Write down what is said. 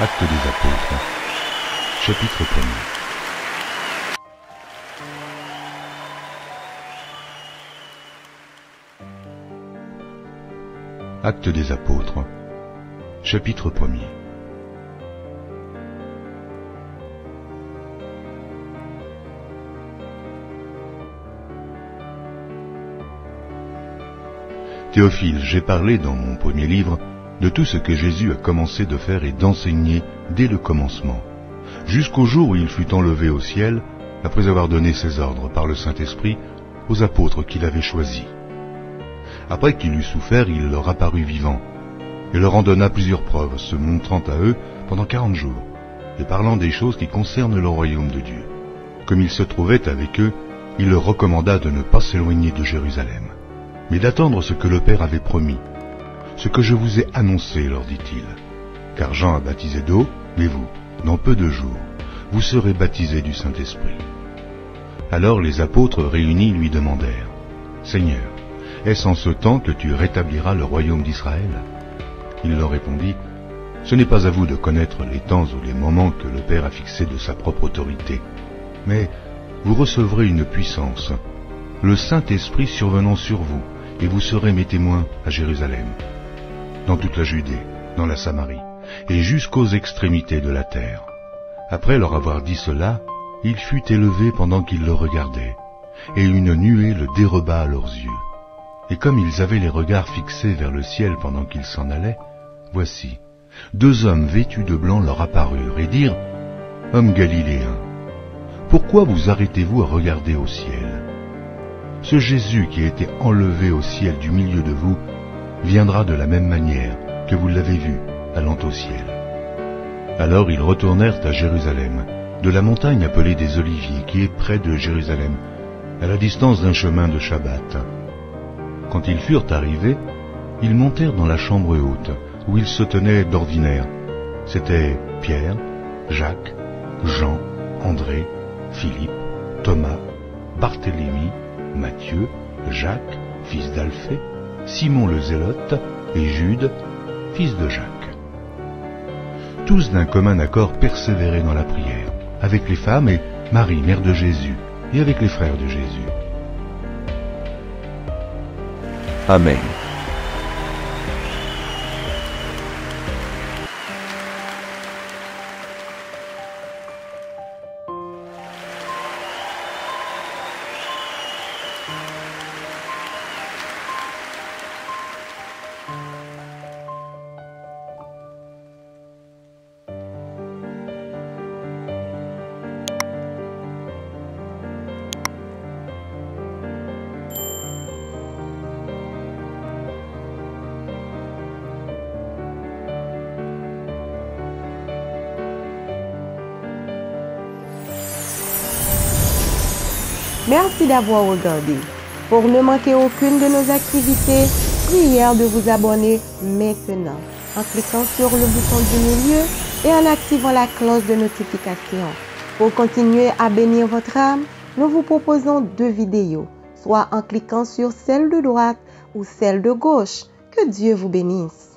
Actes des Apôtres, chapitre 1er. Actes des Apôtres, chapitre 1er. Théophile, j'ai parlé dans mon premier livre de tout ce que Jésus a commencé de faire et d'enseigner dès le commencement, jusqu'au jour où il fut enlevé au ciel, après avoir donné ses ordres par le Saint-Esprit aux apôtres qu'il avait choisis. Après qu'il eut souffert, il leur apparut vivant, et leur en donna plusieurs preuves, se montrant à eux pendant 40 jours, et parlant des choses qui concernent le royaume de Dieu. Comme il se trouvait avec eux, il leur recommanda de ne pas s'éloigner de Jérusalem, mais d'attendre ce que le Père avait promis. Ce que je vous ai annoncé, leur dit-il. Car Jean a baptisé d'eau, mais vous, dans peu de jours, vous serez baptisés du Saint-Esprit. Alors les apôtres réunis lui demandèrent, « Seigneur, est-ce en ce temps que tu rétabliras le royaume d'Israël ?» Il leur répondit, « Ce n'est pas à vous de connaître les temps ou les moments que le Père a fixés de sa propre autorité, mais vous recevrez une puissance, le Saint-Esprit survenant sur vous, et vous serez mes témoins à Jérusalem, dans toute la Judée, dans la Samarie, et jusqu'aux extrémités de la terre. » Après leur avoir dit cela, il fut élevé pendant qu'ils le regardaient, et une nuée le déroba à leurs yeux. Et comme ils avaient les regards fixés vers le ciel pendant qu'ils s'en allaient, voici, 2 hommes vêtus de blanc leur apparurent et dirent, « Hommes galiléens, pourquoi vous arrêtez-vous à regarder au ciel ? Ce Jésus qui a été enlevé au ciel du milieu de vous viendra de la même manière que vous l'avez vu allant au ciel. » Alors ils retournèrent à Jérusalem, de la montagne appelée des Oliviers, qui est près de Jérusalem, à la distance d'un chemin de Shabbat. Quand ils furent arrivés, ils montèrent dans la chambre haute, où ils se tenaient d'ordinaire. C'étaient Pierre, Jacques, Jean, André, Philippe, Thomas, Barthélemy, Matthieu, Jacques, fils d'Alphée, Simon le Zélote, et Jude, fils de Jacques. Tous d'un commun accord persévéraient dans la prière, avec les femmes et Marie, mère de Jésus, et avec les frères de Jésus. Amen. Merci d'avoir regardé. Pour ne manquer aucune de nos activités, prière de vous abonner maintenant en cliquant sur le bouton du milieu et en activant la cloche de notification. Pour continuer à bénir votre âme, nous vous proposons 2 vidéos, soit en cliquant sur celle de droite ou celle de gauche. Que Dieu vous bénisse.